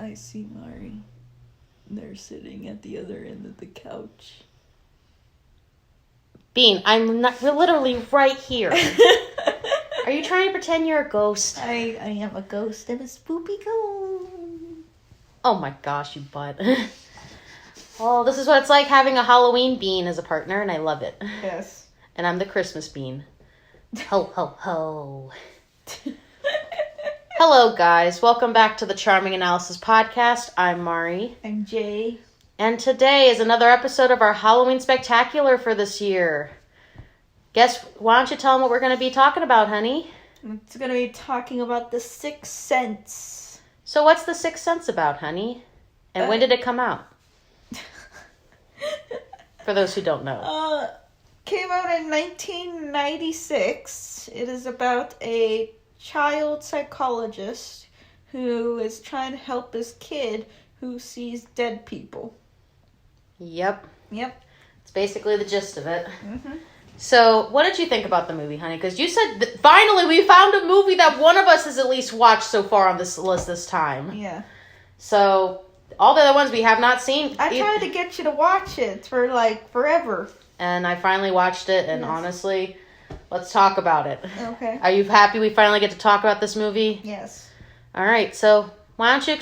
I see Mari. They're sitting at the other end of the couch. Bean, we're literally right here. Are you trying to pretend you're a ghost? I am a ghost and a spoopy ghost. Oh my gosh, you butt. Well, this is what it's like having a Halloween Bean as a partner, and I love it. Yes. And I'm the Christmas Bean. Ho, ho, ho. Hello, guys. Welcome back to the Charming Analysis podcast. I'm Mari. I'm Jay. And today is another episode of our Halloween Spectacular for this year. Why don't you tell them what we're going to be talking about, honey? It's going to be talking about The Sixth Sense. So what's The Sixth Sense about, honey? And when did it come out? For those who don't know. Came out in 1996. It is about a child psychologist who is trying to help his kid who sees dead people. Yep. It's basically the gist of it. Mm-hmm. So, what did you think about the movie, honey? Because you said, finally, we found a movie that one of us has at least watched so far on this list this time. Yeah. So, all the other ones we have not seen. I tried to get you to watch it for, forever. And I finally watched it, and honestly, let's talk about it. Okay. Are you happy we finally get to talk about this movie? Yes. All right, so why don't you,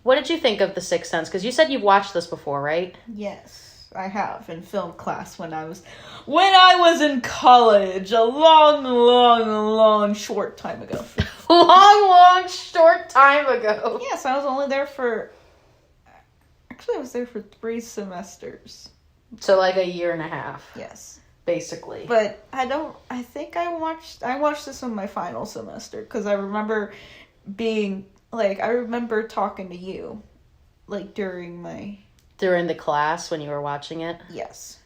what did you think of The Sixth Sense? Because you said you've watched this before, right? Yes, I have in film class when I was in college, a long, short time ago. long, short time ago. Yes, I was only there for, actually I was there for 3 semesters. So like a year and a half. Yes. Basically. But I think I watched this on my final semester, because I remember I remember talking to you, during the class when you were watching it? Yes.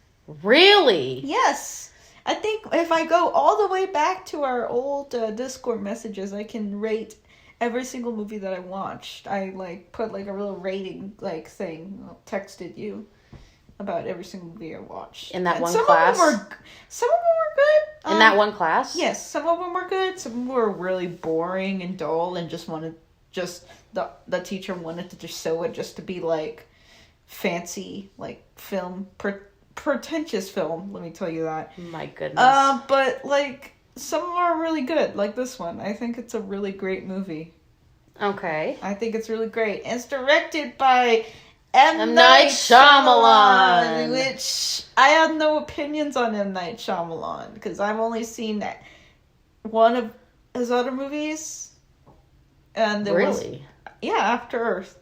Really? Yes. I think if I go all the way back to our old Discord messages, I can rate every single movie that I watched. I put a little rating thing, texted you about every single movie I watched. In that one class? Some of them were good. In that one class? Yes, some of them were good. Some of them were really boring and dull and the teacher wanted to just show it just to be fancy, film, pretentious film, let me tell you that. My goodness. But some of them are really good, like this one. I think it's a really great movie. Okay. I think it's really great. And it's directed by M. Night Shyamalan. Which I have no opinions on M. Night Shyamalan, because I've only seen one of his other movies. And really? After Earth.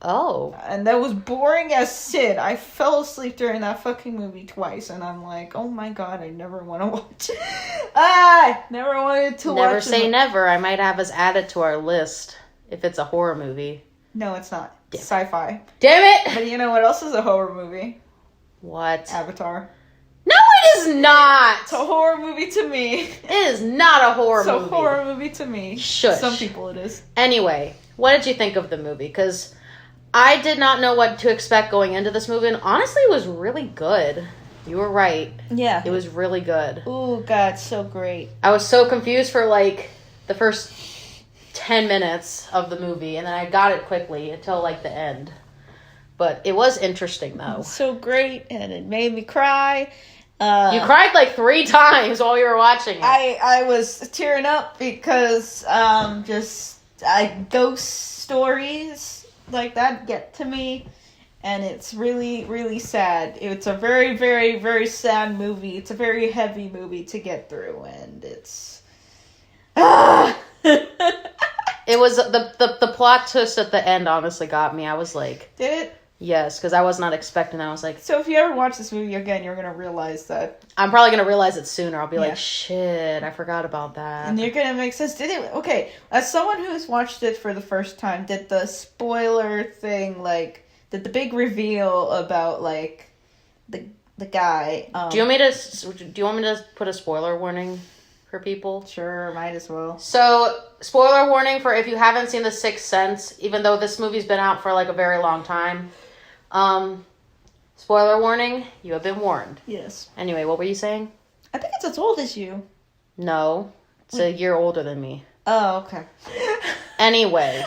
Oh. And that was boring as sin. I fell asleep during that fucking movie twice, and I'm like, oh my god, I never want to watch it. I never wanted to watch it. Never say never. I might have us added to our list if it's a horror movie. No, it's not. It's sci-fi. Damn it! But you know what else is a horror movie? What? Avatar. No, it is not! It's a horror movie to me. It is not a horror movie. It's a horror movie to me. Shush. Some people it is. Anyway, what did you think of the movie? Because I did not know what to expect going into this movie, and honestly, it was really good. You were right. Yeah. It was really good. Oh, God, so great. I was so confused for, the first 10 minutes of the movie, and then I got it quickly until, the end. But it was interesting, though. It was so great, and it made me cry. You cried 3 times while you were watching it. I was tearing up because ghost stories like that get to me, and it's really, really sad. It's a very, very, very sad movie. It's a very heavy movie to get through, and it's It was the plot twist at the end honestly got me. I was like, did it? Yes, because I was not expecting that. I was like... So if you ever watch this movie again, you're going to realize that... I'm probably going to realize it sooner. I'll be like, shit, I forgot about that. And you're going to make sense. Okay, as someone who's watched it for the first time, did the spoiler thing, did the big reveal about, the guy... Do you want me to put a spoiler warning for people? Sure, might as well. So, spoiler warning for if you haven't seen The Sixth Sense, even though this movie's been out for, a very long time... spoiler warning, you have been warned. Yes. Anyway, what were you saying? I think it's as old as you. No, it's a year older than me. Oh, okay. Anyway.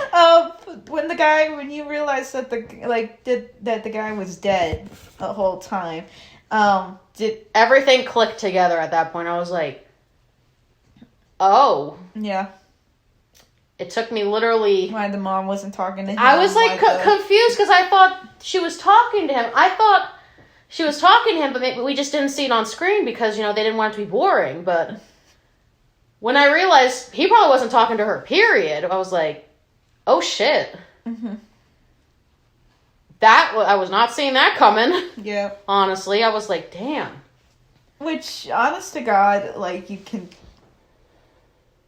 When you realized that the guy was dead the whole time, did everything click together at that point? I was like, oh. Yeah. It took me literally... Why the mom wasn't talking to him. I was like confused because I thought she was talking to him. I thought she was talking to him, but maybe we just didn't see it on screen because, they didn't want it to be boring. But when I realized he probably wasn't talking to her, period, I was like, oh shit. Mm-hmm. I was not seeing that coming. Yeah. Honestly, I was like, damn. Which, honest to God, you can...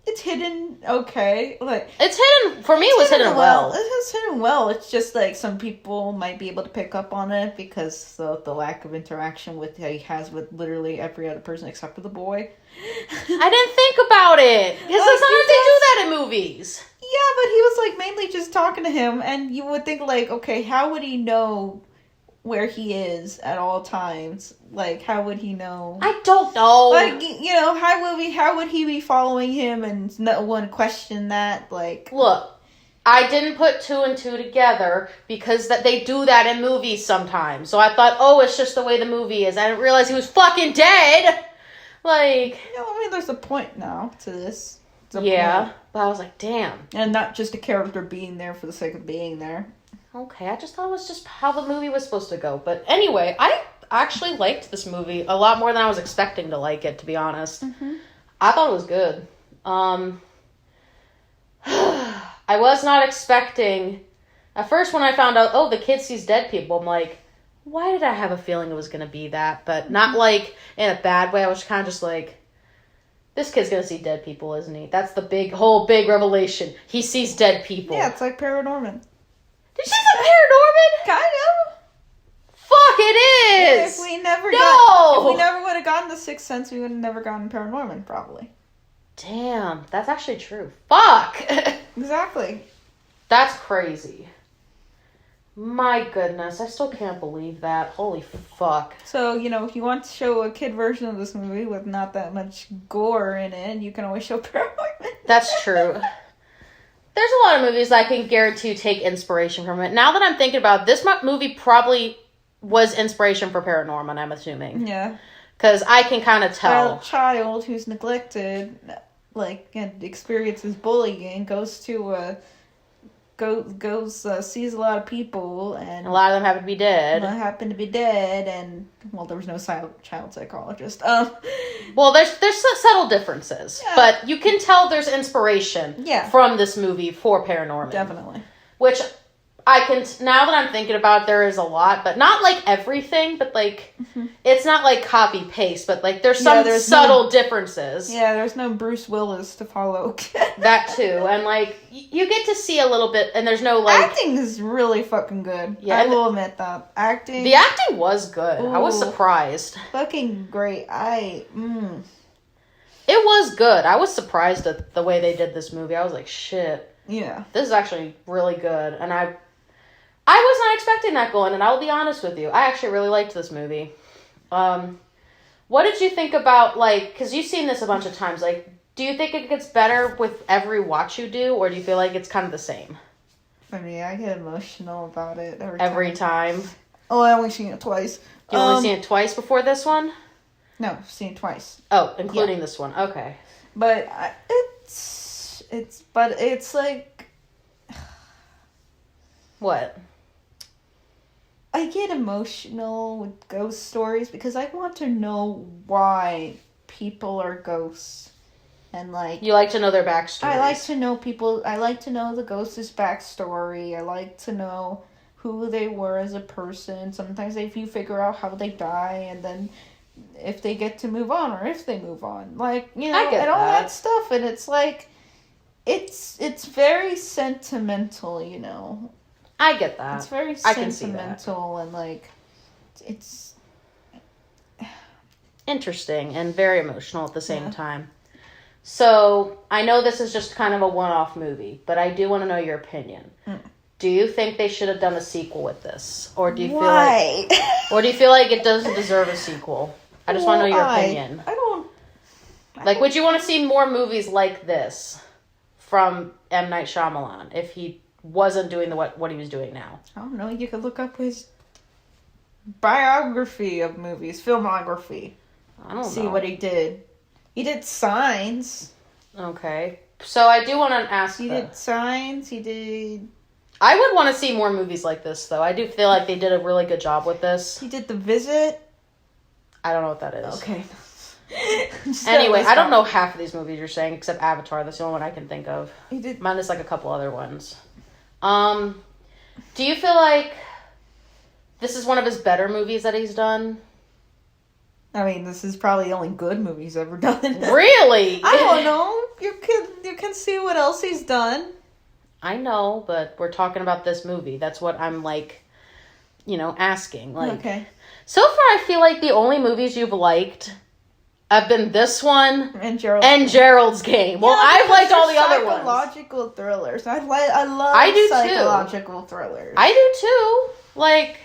It's hidden okay. It's hidden... For me, it was hidden well. It was hidden well. It's just, some people might be able to pick up on it because the lack of interaction that he has with literally every other person except for the boy. I didn't think about it. Because sometimes they do that in movies. Yeah, but he was, mainly just talking to him, and you would think, okay, how would he know where he is at all times? How would he know? I don't know. How would he be following him and no one question that? Look, I didn't put 2 and 2 together because they do that in movies sometimes. So I thought, oh, it's just the way the movie is. I didn't realize he was fucking dead. There's a point now to this. Yeah, but I was like, damn. And not just a character being there for the sake of being there. Okay, I just thought it was just how the movie was supposed to go. But anyway, I actually liked this movie a lot more than I was expecting to like it, to be honest. Mm-hmm. I thought it was good. I was not expecting... At first, when I found out, the kid sees dead people, I'm like, why did I have a feeling it was going to be that? But not, in a bad way. I was kind of just like, this kid's going to see dead people, isn't he? That's the whole big revelation. He sees dead people. Yeah, it's like Paranorman. Did you see the Paranorman? Kind of. Fuck, it is! Yeah, if we never would have gotten the Sixth Sense, we would have never gotten Paranorman, probably. Damn, that's actually true. Fuck! Exactly. That's crazy. My goodness, I still can't believe that. Holy fuck. So, if you want to show a kid version of this movie with not that much gore in it, you can always show Paranorman. That's true. There's a lot of movies I can guarantee you take inspiration from it. Now that I'm thinking about it, this movie probably was inspiration for Paranorman, I'm assuming. Yeah. Because I can kind of tell. A child who's neglected, and experiences bullying, sees a lot of people, and a lot of them happen to be dead. And there was no child psychologist. Well, there's subtle differences, yeah. But you can tell there's inspiration from this movie for Paranorman. Definitely. Which now that I'm thinking about it, there is a lot, but not everything, but it's not copy paste, but there's some subtle differences. Yeah, there's no Bruce Willis to follow. That too, and you get to see a little bit, and there's no acting is really fucking good. Yeah, I will admit that the acting was good. Ooh, I was surprised. Fucking great. It was good. I was surprised at the way they did this movie. I was like, shit. Yeah, this is actually really good, and I was not expecting that going, and I'll be honest with you. I actually really liked this movie. What did you think about, because you've seen this a bunch of times, do you think it gets better with every watch you do, or do you feel like it's kind of the same? I mean, I get emotional about it every time. Oh, I only seen it twice. You only seen it twice before this one? No, I've seen it twice. Oh, including this one. Okay. But it's like... What? I get emotional with ghost stories because I want to know why people are ghosts. And you like to know their backstory. I like to know people. I like to know the ghost's backstory. I like to know who they were as a person. Sometimes you figure out how they die, and then if they get to move on or if they move on, I get and all that stuff. And it's it's very sentimental, I get that. It's very sentimental, I can see that. And it's interesting and very emotional at the same time. So, I know this is just kind of a one-off movie, but I do want to know your opinion. Do you think they should have done a sequel with this? Or do you feel like it doesn't deserve a sequel? I just want to know your opinion. I don't... would you want to see more movies like this from M. Night Shyamalan if he wasn't doing what he was doing now? I don't know. You could look up his biography of movies, filmography. I don't See know. what he did. He did Signs. Okay. So I do want to ask. He did Signs. He did. I would want to see more movies like this, though. I do feel like they did a really good job with this. He did The Visit. I don't know what that is. Okay. Anyway, I don't know half of these movies you're saying, except Avatar. That's the only one I can think of. He did. Minus like a couple other ones. Do you feel like this is one of his better movies that he's done? I mean, this is probably the only good movie he's ever done. Really? I don't know. You can see what else he's done. I know, but we're talking about this movie. That's what I'm like, asking. Like, okay. So far, I feel like the only movies you've liked have been this one and Gerald's Game. Well, I've liked all the other ones. Psychological thrillers. I love psychological thrillers. I do too. Like,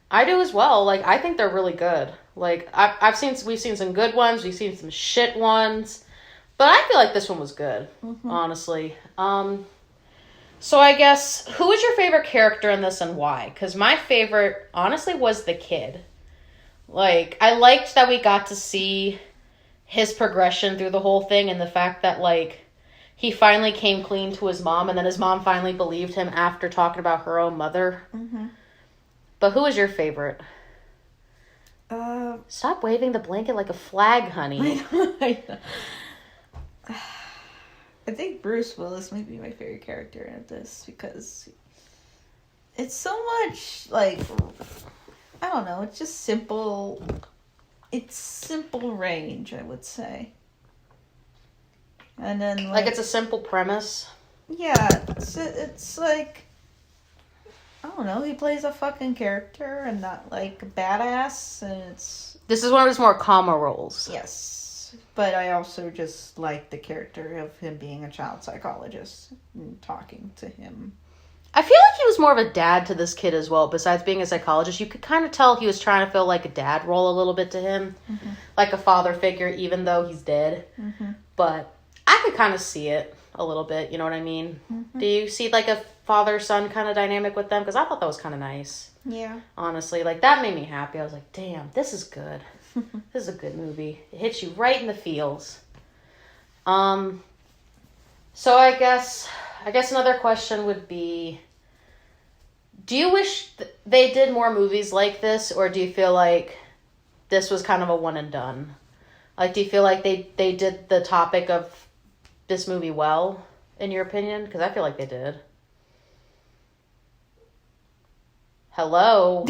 I do as well. Like, I think they're really good. Like, we've seen some good ones. We've seen some shit ones. But I feel like this one was good, honestly. So I guess, who was your favorite character in this and why? Because my favorite, honestly, was the kid. Like, I liked that we got to see his progression through the whole thing and the fact that, like, he finally came clean to his mom and then his mom finally believed him after talking about her own mother. Mm-hmm. But who was your favorite? Stop waving the blanket like a flag, honey. I know. I think Bruce Willis might be my favorite character in this because it's so much, like, I don't know, it's just simple. It's simple range, I would say. And then, like it's a simple premise? Yeah, it's like, I don't know, he plays a fucking character and not, like, a badass, and it's... This is one of his more calmer roles. Yes. But I also just like the character of him being a child psychologist and talking to him. I feel like he was more of a dad to this kid as well. Besides being a psychologist, you could kind of tell he was trying to fill like a dad role a little bit to him. Mm-hmm. Like a father figure, even though he's dead. Mm-hmm. But I could kind of see it a little bit, you know what I mean? Mm-hmm. Do you see like a father-son kind of dynamic with them? Because I thought that was kind of nice. Yeah. Honestly, like that made me happy. I was like, damn, this is good. This is a good movie. It hits you right in the feels. So I guess another question would be, do you wish they did more movies like this, or do you feel like this was kind of a one and done? Like, do you feel like they did the topic of this movie well, in your opinion? Because I feel like they did. Hello?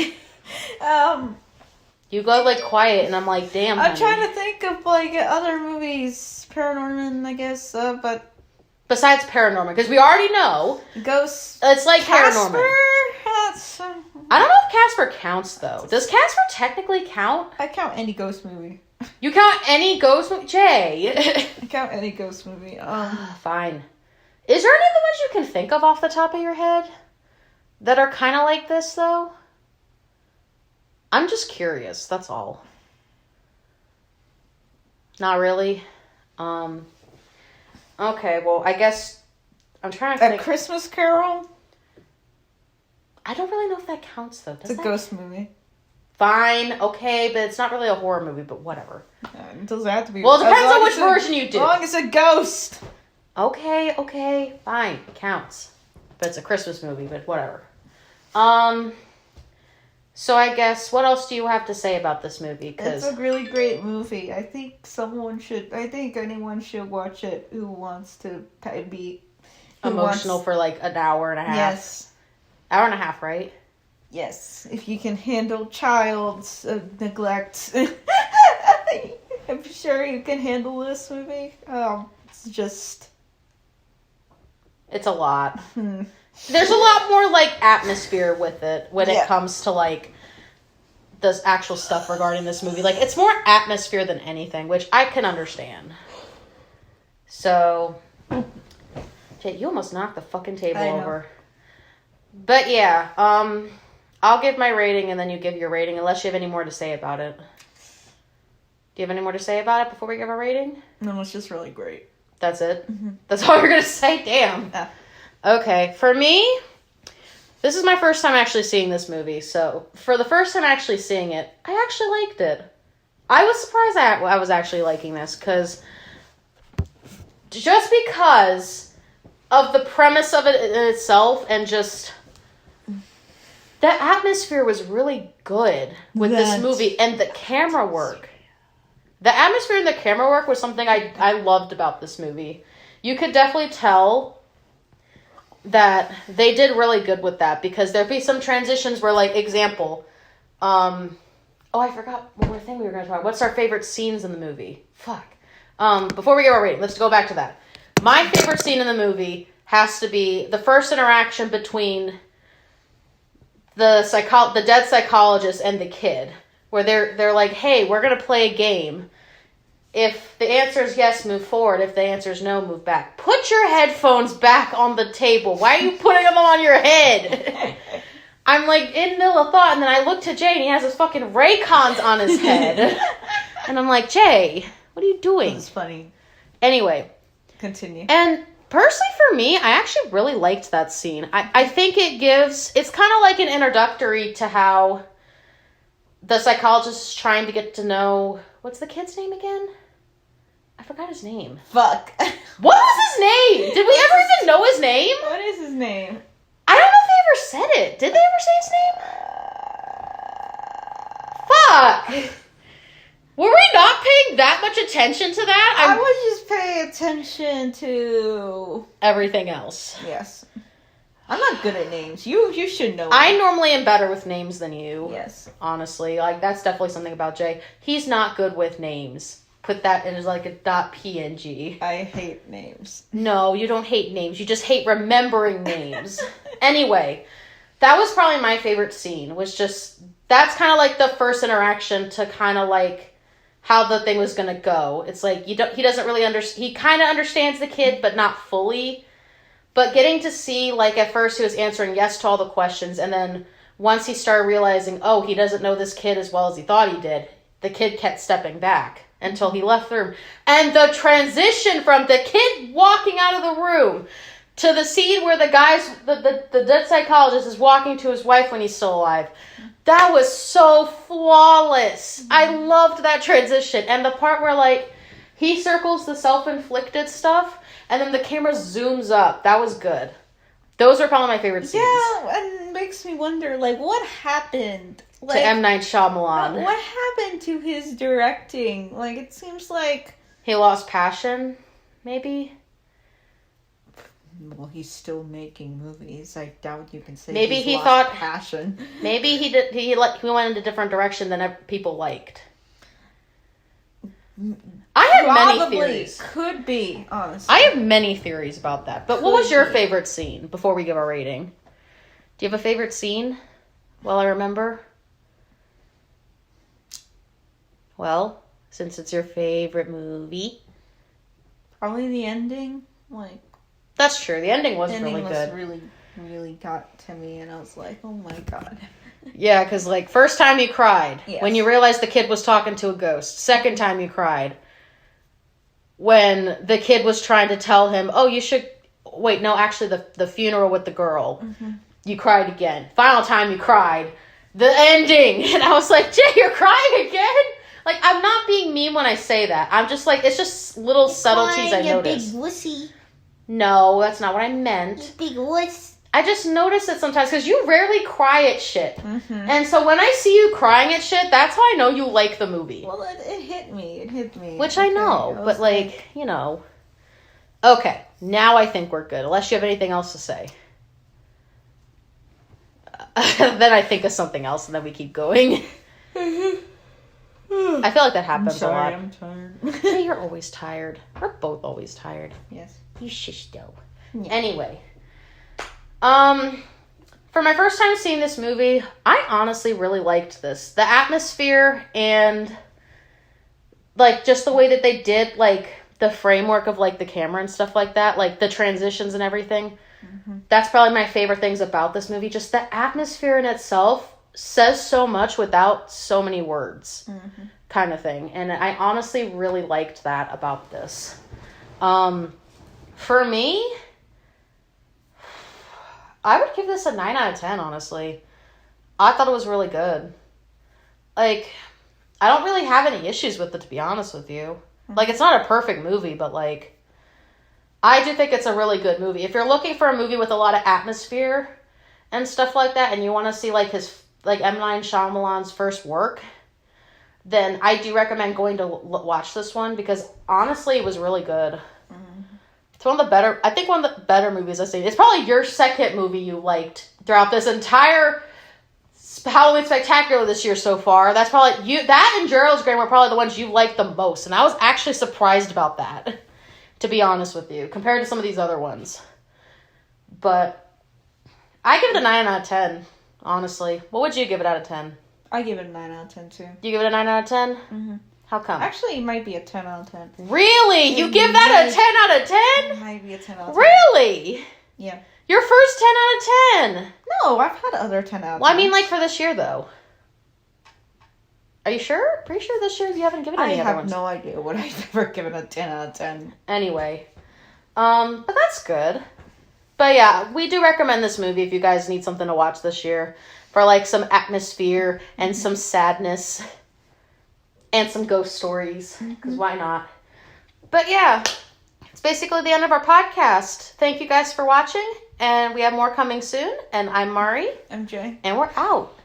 You go, like, quiet, and I'm like, damn, I'm trying to think of, like, other movies. Paranorman, I guess, but... Besides Paranorman, because we already know... Ghosts. It's like Casper? Paranorman. I don't know if Casper counts, though. Does Casper technically count? I count any ghost movie. You count any ghost movie? Jay! I count any ghost movie. Fine. Is there any of the ones you can think of off the top of your head that are kind of like this, though? I'm just curious, that's all. Not really? Okay, well, I guess I'm trying to think. A Christmas Carol? I don't really know if that counts, though. It's a ghost movie. Fine, okay, but it's not really a horror movie, but whatever. It doesn't have to be. Well, it depends on which version you do. As long as it's a ghost. Okay, fine, it counts. But it's a Christmas movie, but whatever. So I guess, what else do you have to say about this movie? It's a really great movie. I think anyone should watch it who wants to be... Emotional for like an hour and a half. Yes. Hour and a half, right? Yes. If you can handle child neglect. I'm sure you can handle this movie. It's just... It's a lot. There's a lot more, like, atmosphere with it when it comes to, like, the actual stuff regarding this movie. Like, it's more atmosphere than anything, which I can understand. So, Jay, you almost knocked the fucking table over. But, yeah, I'll give my rating and then you give your rating, unless you have any more to say about it. Do you have any more to say about it before we give our rating? No, it's just really great. That's it? That's all you're going to say? Damn. Yeah. Okay, for me, this is my first time actually seeing this movie. So, for the first time actually seeing it, I actually liked it. I was surprised I was actually liking this, just because of the premise of it in itself, and just the atmosphere was really good with this movie, and the camera work. The atmosphere and the camera work was something I loved about this movie. You could definitely tell that they did really good with that, because there'd be some transitions where, like, example, I forgot one more thing we were going to talk about. What's our favorite scenes in the movie? Fuck. Before we get our rating, let's go back to that. My favorite scene in the movie has to be the first interaction between the dead psychologist and the kid, where they're like, hey, we're going to play a game. If the answer is yes, move forward. If the answer is no, move back. Put your headphones back on the table. Why are you putting them on your head? I'm like in the middle of thought, and then I look to Jay, and he has his fucking Raycons on his head. And I'm like, Jay, what are you doing? That's funny. Anyway. Continue. And personally for me, I actually really liked that scene. I think it's kind of like an introductory to how the psychologist is trying to get to know, what's the kid's name again? I forgot his name. Fuck. What was his name? Did we ever even know his name? What is his name? I don't know if they ever said it. Did they ever say his name? Fuck. Were we not paying that much attention to that? I was just paying attention to everything else. Yes. I'm not good at names. You should know. I normally am better with names than you. Yes. Honestly. Like, that's definitely something about Jay. He's not good with names. Put that in as like a .png. I hate names. No, you don't hate names. You just hate remembering names. Anyway, that was probably my favorite scene. That's kind of like the first interaction to kind of like how the thing was going to go. It's like he doesn't really he kind of understands the kid, but not fully. But getting to see, like, at first he was answering yes to all the questions, and then once he started realizing, oh, he doesn't know this kid as well as he thought he did, the kid kept stepping back until he left the room. And the transition from the kid walking out of the room to the scene where the dead psychologist is walking to his wife when he's still alive, that was so flawless. I loved that transition. And the part where, like, he circles the self-inflicted stuff, and then the camera zooms up. That was good. Those are probably my favorite scenes. Yeah, and it makes me wonder, like, what happened? Like, to M. Night Shyamalan. What happened to his directing? Like, it seems like he lost passion, maybe? Well, he's still making movies. I doubt you can say maybe he's he lost thought passion. Maybe he went in a different direction than people liked. I have many theories. Could be, honestly. I have many theories about that. But what was your favorite scene before we give our rating? Do you have a favorite scene? Well, I remember. Well, since it's your favorite movie. Probably the ending. Like, that's true. The ending was really good. Really, really got to me, and I was like, oh my god. Yeah, because, like, first time you cried. Yes. When you realized the kid was talking to a ghost. Second time you cried. When the kid was trying to tell him, oh, you should... Wait, no, actually, the funeral with the girl. Mm-hmm. You cried again. Final time you cried. The ending. And I was like, Jay, you're crying again? Like, I'm not being mean when I say that. I'm just like, it's just little subtleties I notice. Big wussy. No, that's not what I meant. Big wuss. I just notice it sometimes because you rarely cry at shit. Mm-hmm. And so when I see you crying at shit, that's how I know you like the movie. Well, it hit me. It hit me. Which I know, but like, you know. Okay, now I think we're good. Unless you have anything else to say. Then I think of something else and then we keep going. I feel like that happens a lot. I'm tired. Yeah, you're always tired. We're both always tired. Yes. You shish though. Yeah. Anyway. For my first time seeing this movie, I honestly really liked this. The atmosphere and, like, just the way that they did, like, the framework of, like, the camera and stuff like that, like, the transitions and everything. Mm-hmm. That's probably my favorite things about this movie. Just the atmosphere in itself says so much without so many words, kind of thing. And I honestly really liked that about this. For me, I would give this a 9 out of 10, honestly. I thought it was really good. Like, I don't really have any issues with it, to be honest with you. Like, it's not a perfect movie, but, like, I do think it's a really good movie. If you're looking for a movie with a lot of atmosphere and stuff like that, and you want to see, like, M. Night Shyamalan's first work, then I do recommend going to watch this one, because, honestly, it was really good. It's one of the better movies I've seen. It's probably your second movie you liked throughout this entire Halloween Spectacular this year so far. That's probably that and Gerald's Game were probably the ones you liked the most, and I was actually surprised about that, to be honest with you, compared to some of these other ones. But I give it a 9 out of 10, honestly. What would you give it out of 10? I give it a 9 out of 10 too. You give it a 9 out of 10? Mm-hmm. How come? Actually, it might be a 10 out of 10. Really? You give that a 10 out of 10? It might be a 10 out of 10. Really? Yeah. Your first 10 out of 10? No, I've had other 10 out of 10. Well, I mean, like, for this year, though. Are you sure? Pretty sure this year you haven't given any other ones. I have no idea what I've ever given a 10 out of 10. Anyway. But that's good. But yeah, we do recommend this movie if you guys need something to watch this year. For, like, some atmosphere and some sadness. And some ghost stories. Because why not? But yeah. It's basically the end of our podcast. Thank you guys for watching. And we have more coming soon. And I'm Mari. I'm Jay. And we're out.